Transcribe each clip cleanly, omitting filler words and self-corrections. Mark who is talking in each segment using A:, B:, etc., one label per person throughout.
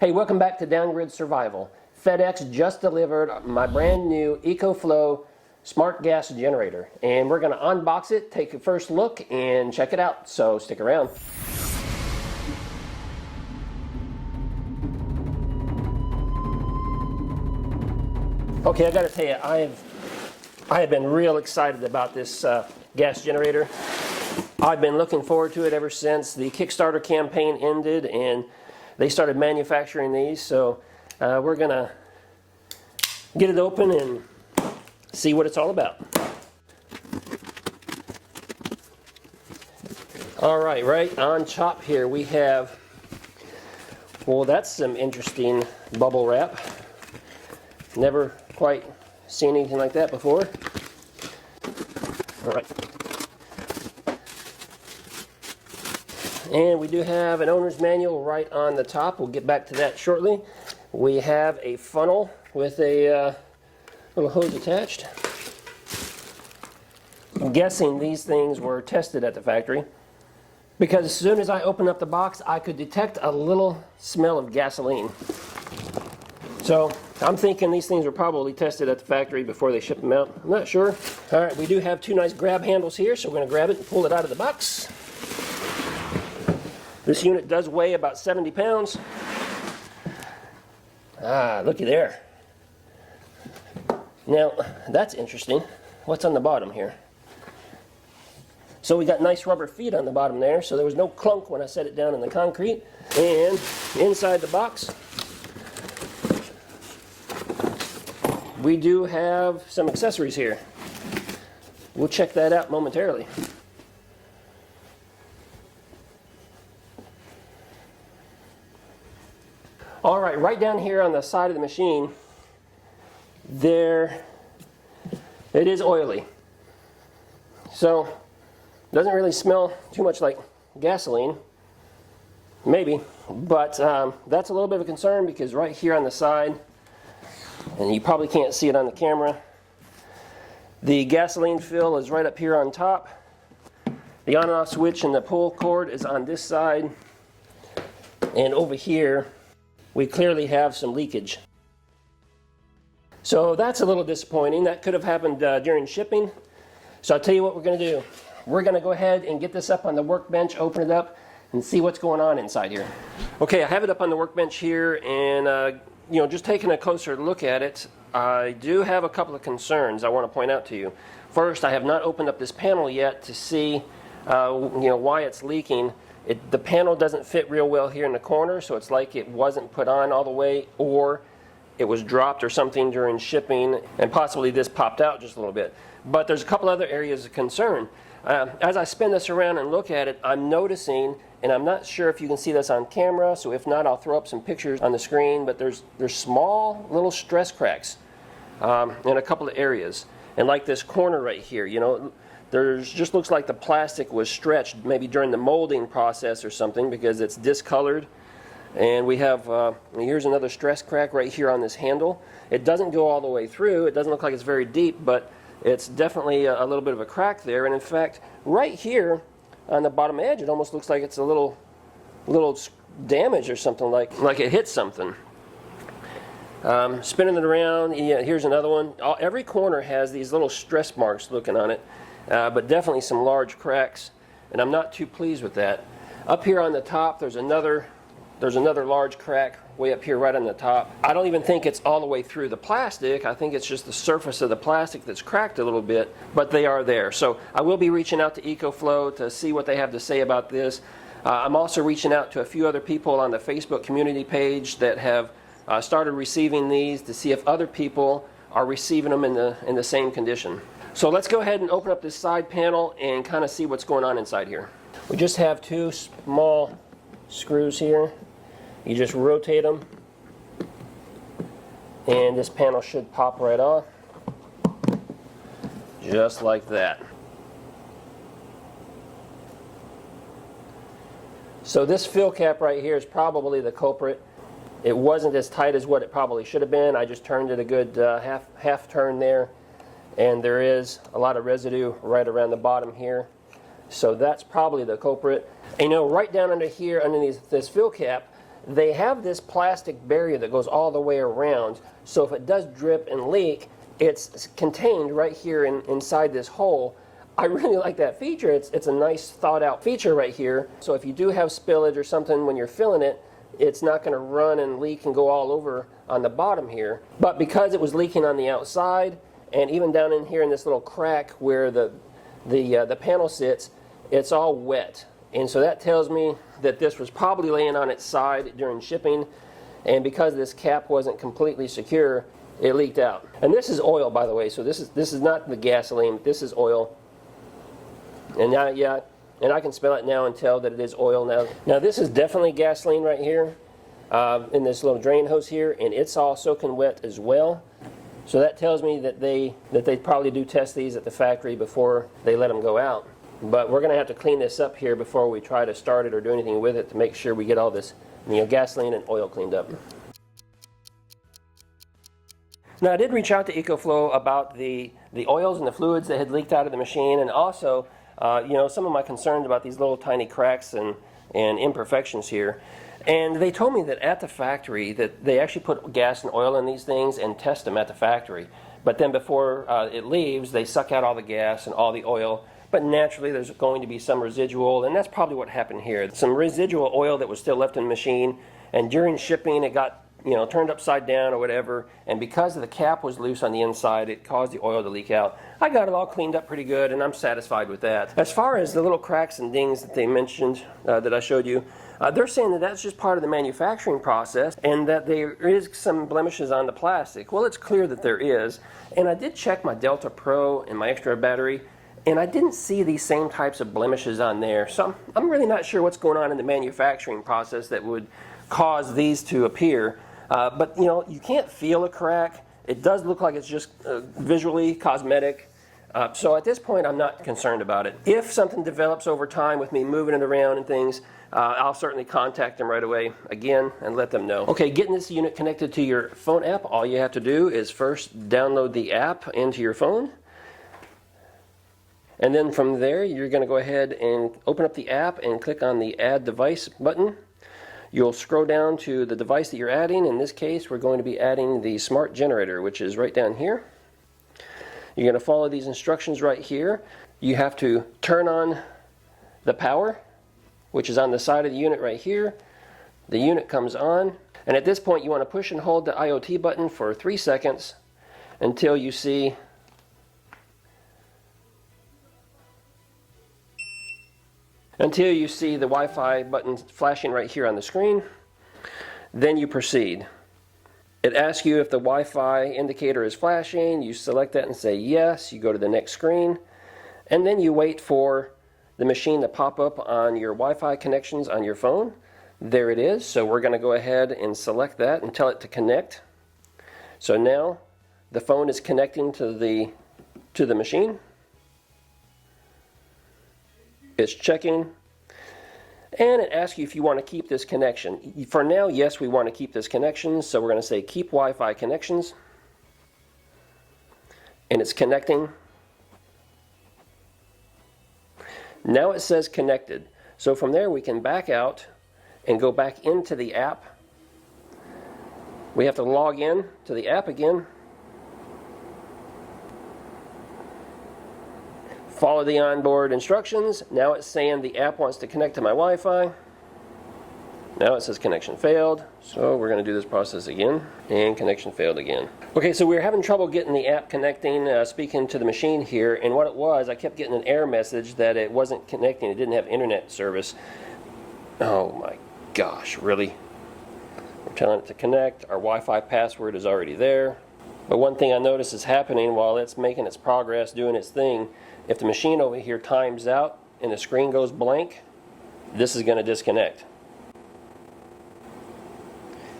A: Hey, welcome back to Down-Grid Survival. FedEx just delivered my brand new EcoFlow Smart GAS Generator, and we're going to unbox it, take a first look, and check it out, so stick around. Okay, I got to tell you, I have been real excited about this gas generator. I've been looking forward to it ever since the Kickstarter campaign ended and they started manufacturing these, so we're going to get it open and see what it's all about. Alright, right on top here we have, well, that's some interesting bubble wrap. Never quite seen anything like that before. Alright. And we do have an owner's manual right on the top. We'll get back to that shortly. We have a funnel with a little hose attached. I'm guessing these things were tested at the factory, because as soon as I opened up the box, I could detect a little smell of gasoline. So I'm thinking these things were probably tested at the factory before they shipped them out. I'm not sure. All right, we do have two nice grab handles here, so we're going to grab it and pull it out of the box. This unit does weigh about 70 pounds. Ah, looky there. Now, that's interesting. What's on the bottom here? So we got nice rubber feet on the bottom there, so there was no clunk when I set it down in the concrete. And inside the box, we do have some accessories here. We'll check that out momentarily. All right, right down here on the side of the machine, there, it is oily. So, doesn't really smell too much like gasoline, maybe, but that's a little bit of a concern, because right here on the side, and you probably can't see it on the camera, the gasoline fill is right up here on top. The on and off switch and the pull cord is on this side, and over here we clearly have some leakage. So that's a little disappointing. That could have happened during shipping. So I'll tell you what we're going to do. We're going to go ahead and get this up on the workbench, open it up, and see what's going on inside here. Okay, I have it up on the workbench here, and just taking a closer look at it, I do have a couple of concerns I want to point out to you. First, I have not opened up this panel yet to see why it's leaking. The panel doesn't fit real well here in the corner, so it's like it wasn't put on all the way, or it was dropped or something during shipping, and possibly this popped out just a little bit. But there's a couple other areas of concern. As I spin this around and look at it, I'm noticing, and I'm not sure if you can see this on camera, so if not, I'll throw up some pictures on the screen, but there's small little stress cracks in a couple of areas. And like this corner right here, there's just looks like the plastic was stretched maybe during the molding process or something, because it's discolored. And we have, here's another stress crack right here on this handle. It doesn't go all the way through. It doesn't look like it's very deep, but it's definitely a little bit of a crack there. And in fact, right here on the bottom edge, it almost looks like it's a little damage or something, like it hit something. Spinning it around, here's another one. Every corner has these little stress marks looking on it. But definitely some large cracks, and I'm not too pleased with that. Up here on the top, there's another large crack way up here right on the top. I don't even think it's all the way through the plastic. I think it's just the surface of the plastic that's cracked a little bit, but they are there. So I will be reaching out to EcoFlow to see what they have to say about this. I'm also reaching out to a few other people on the Facebook community page that have started receiving these, to see if other people are receiving them in the same condition. So let's go ahead and open up this side panel and kind of see what's going on inside here. We just have two small screws here. You just rotate them, and this panel should pop right off, just like that. So this fill cap right here is probably the culprit. It wasn't as tight as what it probably should have been. I just turned it a good half turn there, and there is a lot of residue right around the bottom here. So that's probably the culprit. And right down under here, underneath this fill cap, they have this plastic barrier that goes all the way around, so if it does drip and leak, it's contained right here inside this hole. I really like that feature. It's a nice thought out feature right here. So if you do have spillage or something when you're filling it, it's not going to run and leak and go all over on the bottom here. But because it was leaking on the outside and even down in here in this little crack where the panel sits, it's all wet. And so that tells me that this was probably laying on its side during shipping, and because this cap wasn't completely secure, it leaked out. And this is oil, by the way, so this is not the gasoline, this is oil. And now, yeah, and I can smell it now and tell that it is oil now. Now this is definitely gasoline right here, in this little drain hose here, and it's all soaking wet as well. So that tells me that they probably do test these at the factory before they let them go out. But we're going to have to clean this up here before we try to start it or do anything with it to make sure we get all this, gasoline and oil cleaned up. Now I did reach out to EcoFlow about the oils and the fluids that had leaked out of the machine, and also some of my concerns about these little tiny cracks and imperfections here. And they told me that at the factory that they actually put gas and oil in these things and test them at the factory. But then before it leaves, they suck out all the gas and all the oil. But naturally there's going to be some residual, and that's probably what happened here. Some residual oil that was still left in the machine, and during shipping it got turned upside down or whatever, and because the cap was loose on the inside, it caused the oil to leak out. I got it all cleaned up pretty good, and I'm satisfied with that. As far as the little cracks and dings that they mentioned that I showed you, they're saying that that's just part of the manufacturing process and that there is some blemishes on the plastic. Well, it's clear that there is, and I did check my Delta Pro and my extra battery, and I didn't see these same types of blemishes on there. So I'm really not sure what's going on in the manufacturing process that would cause these to appear. But you can't feel a crack. It does look like it's just visually cosmetic. So at this point, I'm not concerned about it. If something develops over time with me moving it around and things, I'll certainly contact them right away again and let them know. Okay, getting this unit connected to your phone app, all you have to do is first download the app into your phone. And then from there, you're going to go ahead and open up the app and click on the Add Device button. You'll scroll down to the device that you're adding. In this case, we're going to be adding the Smart Generator, which is right down here. You're going to follow these instructions right here. You have to turn on the power, which is on the side of the unit right here. The unit comes on, and at this point you want to push and hold the IoT button for 3 seconds until you see the Wi-Fi button flashing right here on the screen. Then you proceed. It asks you if the Wi-Fi indicator is flashing. You select that and say yes. You go to the next screen, and then you wait for the machine to pop up on your Wi-Fi connections on your phone. There it is. So we're going to go ahead and select that and tell it to connect. So now the phone is connecting to the machine. It's checking, and it asks you if you want to keep this connection. For now, yes, we want to keep this connection, so we're going to say keep Wi-Fi connections, and it's connecting. Now it says connected. So from there we can back out and go back into the app. We have to log in to the app again. Follow the onboard instructions. Now it's saying the app wants to connect to my Wi-Fi. Now it says connection failed. So we're going to do this process again, and connection failed again. Okay, so we were having trouble getting the app connecting, speaking to the machine here, and what it was, I kept getting an error message that it wasn't connecting, it didn't have internet service. Oh my gosh, really? We're telling it to connect, our Wi-Fi password is already there. But one thing I noticed is happening while it's making its progress, doing its thing, if the machine over here times out and the screen goes blank, this is going to disconnect.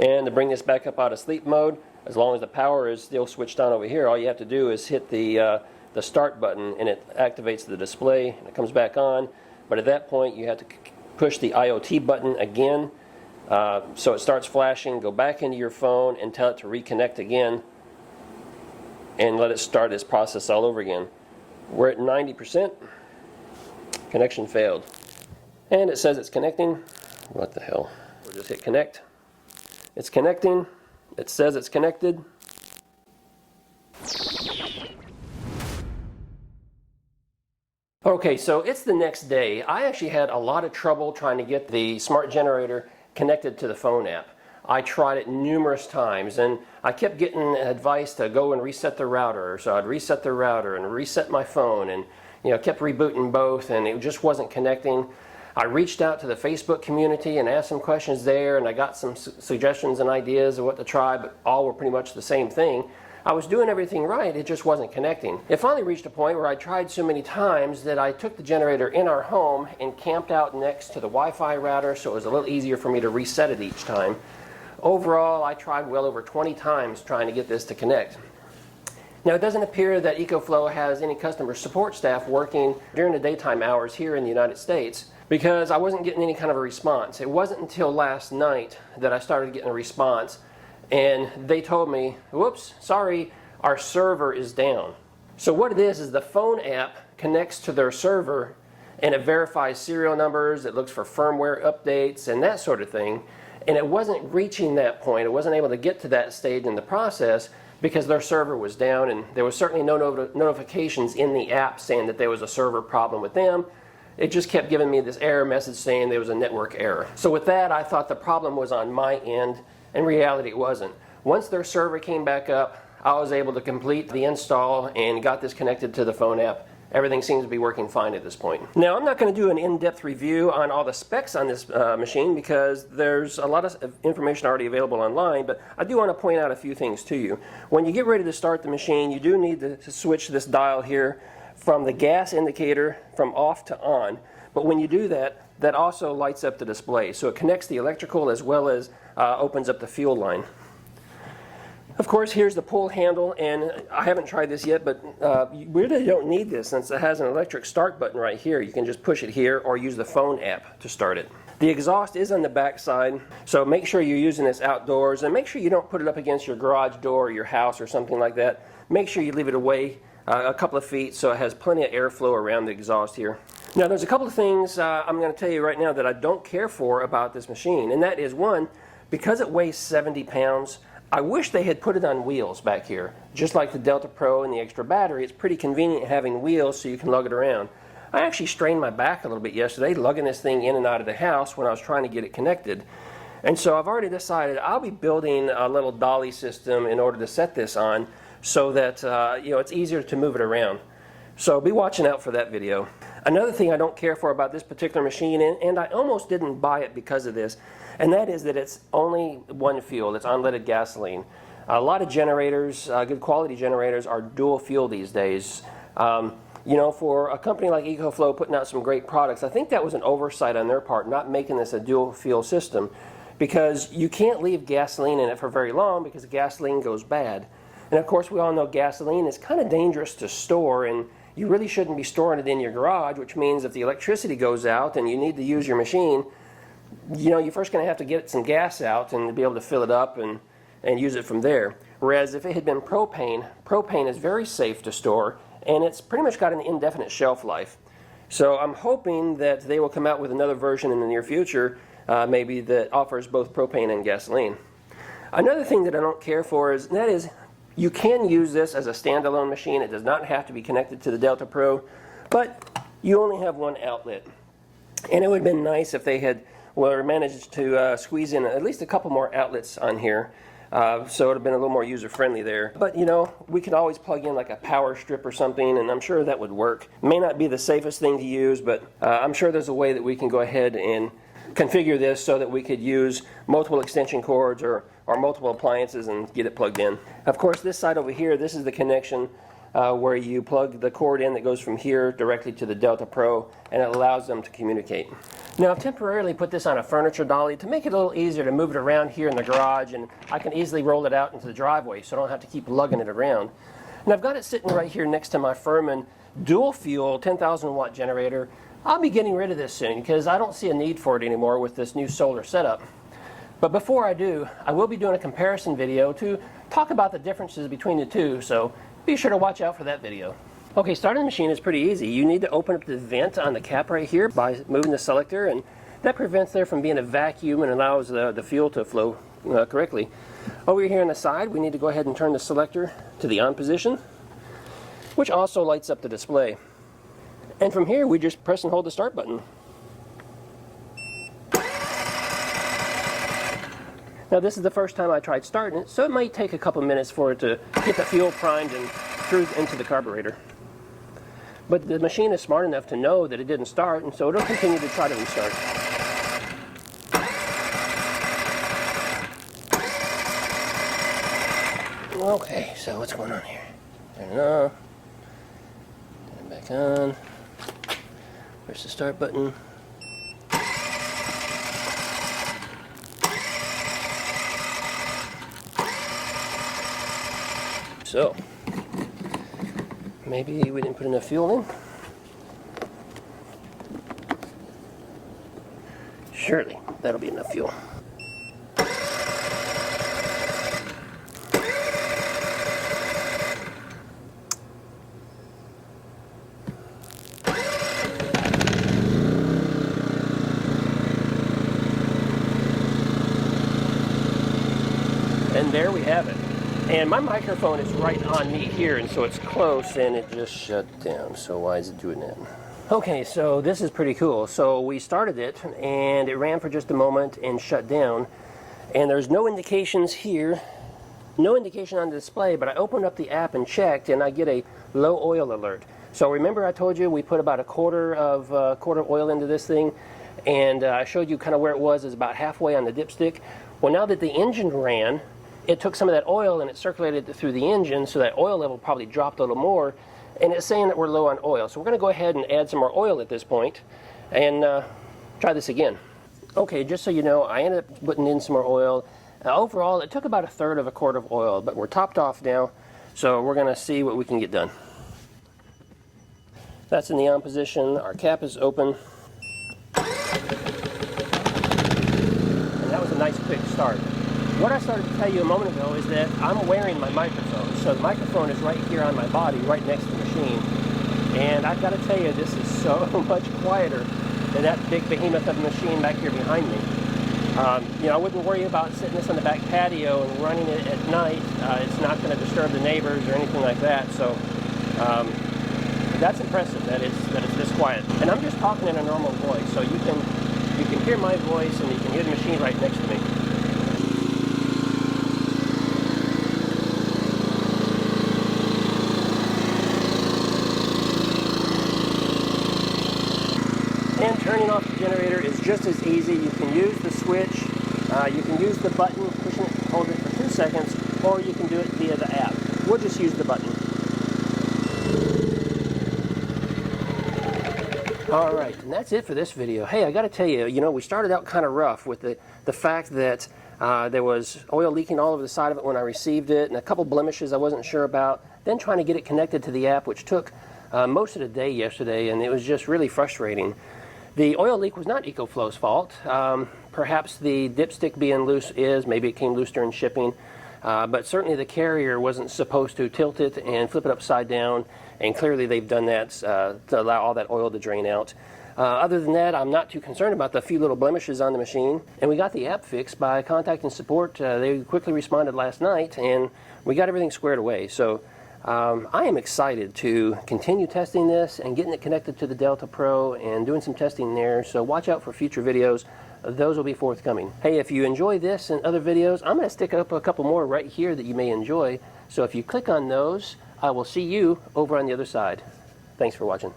A: And to bring this back up out of sleep mode, as long as the power is still switched on over here, all you have to do is hit the start button, and it activates the display and it comes back on. But at that point you have to push the IoT button again, so it starts flashing. Go back into your phone and tell it to reconnect again and let it start this process all over again. We're at 90%. Connection failed. And it says it's connecting. What the hell? We'll just hit connect. It's connecting. It says it's connected. Okay, so it's the next day. I actually had a lot of trouble trying to get the smart generator connected to the phone app. I tried it numerous times, and I kept getting advice to go and reset the router. So I'd reset the router and reset my phone, and kept rebooting both, and it just wasn't connecting. I reached out to the Facebook community and asked some questions there, and I got some suggestions and ideas of what to try, but all were pretty much the same thing. I was doing everything right, it just wasn't connecting. It finally reached a point where I tried so many times that I took the generator in our home and camped out next to the Wi-Fi router, so it was a little easier for me to reset it each time. Overall, I tried well over 20 times trying to get this to connect. Now, it doesn't appear that EcoFlow has any customer support staff working during the daytime hours here in the United States, because I wasn't getting any kind of a response. It wasn't until last night that I started getting a response, and they told me, whoops, sorry, our server is down. So what it is the phone app connects to their server, and it verifies serial numbers, it looks for firmware updates and that sort of thing, and it wasn't reaching that point. It wasn't able to get to that stage in the process because their server was down, and there was certainly no notifications in the app saying that there was a server problem with them. It just kept giving me this error message saying there was a network error. So with that, I thought the problem was on my end. In reality, it wasn't. Once their server came back up, I was able to complete the install and got this connected to the phone app. Everything seems to be working fine at this point. Now, I'm not going to do an in-depth review on all the specs on this machine because there's a lot of information already available online, but I do want to point out a few things to you. When you get ready to start the machine, you do need to switch this dial here from the gas indicator from off to on. But when you do that, that also lights up the display. So it connects the electrical as well as opens up the fuel line. Of course, here's the pull handle, and I haven't tried this yet, but you really don't need this since it has an electric start button right here. You can just push it here or use the phone app to start it. The exhaust is on the back side, so make sure you're using this outdoors, and make sure you don't put it up against your garage door or your house or something like that. Make sure you leave it away a couple of feet so it has plenty of airflow around the exhaust here. Now, there's a couple of things I'm going to tell you right now that I don't care for about this machine, and that is, one, because it weighs 70 pounds, I wish they had put it on wheels back here. Just like the Delta Pro and the extra battery, it's pretty convenient having wheels so you can lug it around. I actually strained my back a little bit yesterday lugging this thing in and out of the house when I was trying to get it connected. And so I've already decided I'll be building a little dolly system in order to set this on so that it's easier to move it around. So be watching out for that video. Another thing I don't care for about this particular machine, and I almost didn't buy it because of this, and that is that it's only one fuel. It's unleaded gasoline. A lot of generators, good quality generators, are dual fuel these days. For a company like EcoFlow putting out some great products, I think that was an oversight on their part, not making this a dual fuel system, because you can't leave gasoline in it for very long because gasoline goes bad. And of course, we all know gasoline is kind of dangerous to store, and you really shouldn't be storing it in your garage, which means if the electricity goes out and you need to use your machine, you're first going to have to get some gas out and be able to fill it up and use it from there. Whereas if it had been propane, propane is very safe to store, and it's pretty much got an indefinite shelf life. So I'm hoping that they will come out with another version in the near future, maybe that offers both propane and gasoline. Another thing that I don't care for is, that is, you can use this as a standalone machine. It does not have to be connected to the Delta Pro, but you only have one outlet. And it would have been nice if they had managed to squeeze in at least a couple more outlets on here, so it would have been a little more user-friendly there. But we could always plug in like a power strip or something, and I'm sure that would work. It may not be the safest thing to use, but I'm sure there's a way that we can go ahead and configure this so that we could use multiple extension cords or multiple appliances and get it plugged in. Of course, this side over here, this is the connection where you plug the cord in that goes from here directly to the Delta Pro, and it allows them to communicate. Now, I've temporarily put this on a furniture dolly to make it a little easier to move it around here in the garage, and I can easily roll it out into the driveway so I don't have to keep lugging it around. And I've got it sitting right here next to my Furman dual fuel 10,000 watt generator. I'll be getting rid of this soon because I don't see a need for it anymore with this new solar setup. But before I do, I will be doing a comparison video to talk about the differences between the two, so be sure to watch out for that video. Okay, starting the machine is pretty easy. You need to open up the vent on the cap right here by moving the selector, and that prevents there from being a vacuum and allows the fuel to flow correctly. Over here on the side, we need to go ahead and turn the selector to the on position, which also lights up the display. And from here, we just press and hold the start button. Now this is the first time I tried starting it, so it might take a couple minutes for it to get the fuel primed and through into the carburetor. But the machine is smart enough to know that it didn't start, and so it'll continue to try to restart. Okay, so what's going on here? Turn it off. Turn it back on. Press the start button. So, maybe we didn't put enough fuel in. Surely, that'll be enough fuel. And there we have it. And my microphone is right on me here, and so it's close, and it just shut down. So why is it doing that? Okay, so this is pretty cool. So we started it, and it ran for just a moment and shut down. And there's no indications here, no indication on the display, but I opened up the app and checked, and I get a low oil alert. So remember I told you we put about a quarter of oil into this thing, and I showed you kind of where it was about halfway on the dipstick. Well, now that the engine ran, it took some of that oil and it circulated through the engine, so that oil level probably dropped a little more, and it's saying that we're low on oil. So we're going to go ahead and add some more oil at this point and try this again. Okay, just so you know, I ended up putting in some more oil. Overall, it took about 1/3 of a quart of oil, but we're topped off now, so we're going to see what we can get done. That's in the on position. Our cap is open. And that was a nice quick start. What I started to tell you a moment ago is that I'm wearing my microphone. So the microphone is right here on my body, right next to the machine. And I've got to tell you, this is so much quieter than that big behemoth of a machine back here behind me. You know, I wouldn't worry about sitting this on the back patio and running it at night. It's not going to disturb the neighbors or anything like that. So that's impressive that it's this quiet. And I'm just talking in a normal voice, so you can hear my voice and you can hear the machine right next to me. And turning off the generator is just as easy. You can use the switch, you can use the button, pushing it, hold it for 2 seconds, or you can do it via the app. We'll just use the button. All right, and that's it for this video. Hey, I got to tell you, you know, we started out kind of rough with the fact that there was oil leaking all over the side of it when I received it, and a couple blemishes I wasn't sure about. Then trying to get it connected to the app, which took most of the day yesterday, and it was just really frustrating. The oil leak was not EcoFlow's fault. Perhaps the dipstick being loose maybe it came loose during shipping, but certainly the carrier wasn't supposed to tilt it and flip it upside down, and clearly they've done that to allow all that oil to drain out. Other than that, I'm not too concerned about the few little blemishes on the machine, and we got the app fixed by contacting support. They quickly responded last night, and we got everything squared away. So I am excited to continue testing this and getting it connected to the Delta Pro and doing some testing there, so watch out for future videos. Those will be forthcoming. Hey, if you enjoy this and other videos, I'm going to stick up a couple more right here that you may enjoy, so if you click on those, I will see you over on the other side. Thanks for watching.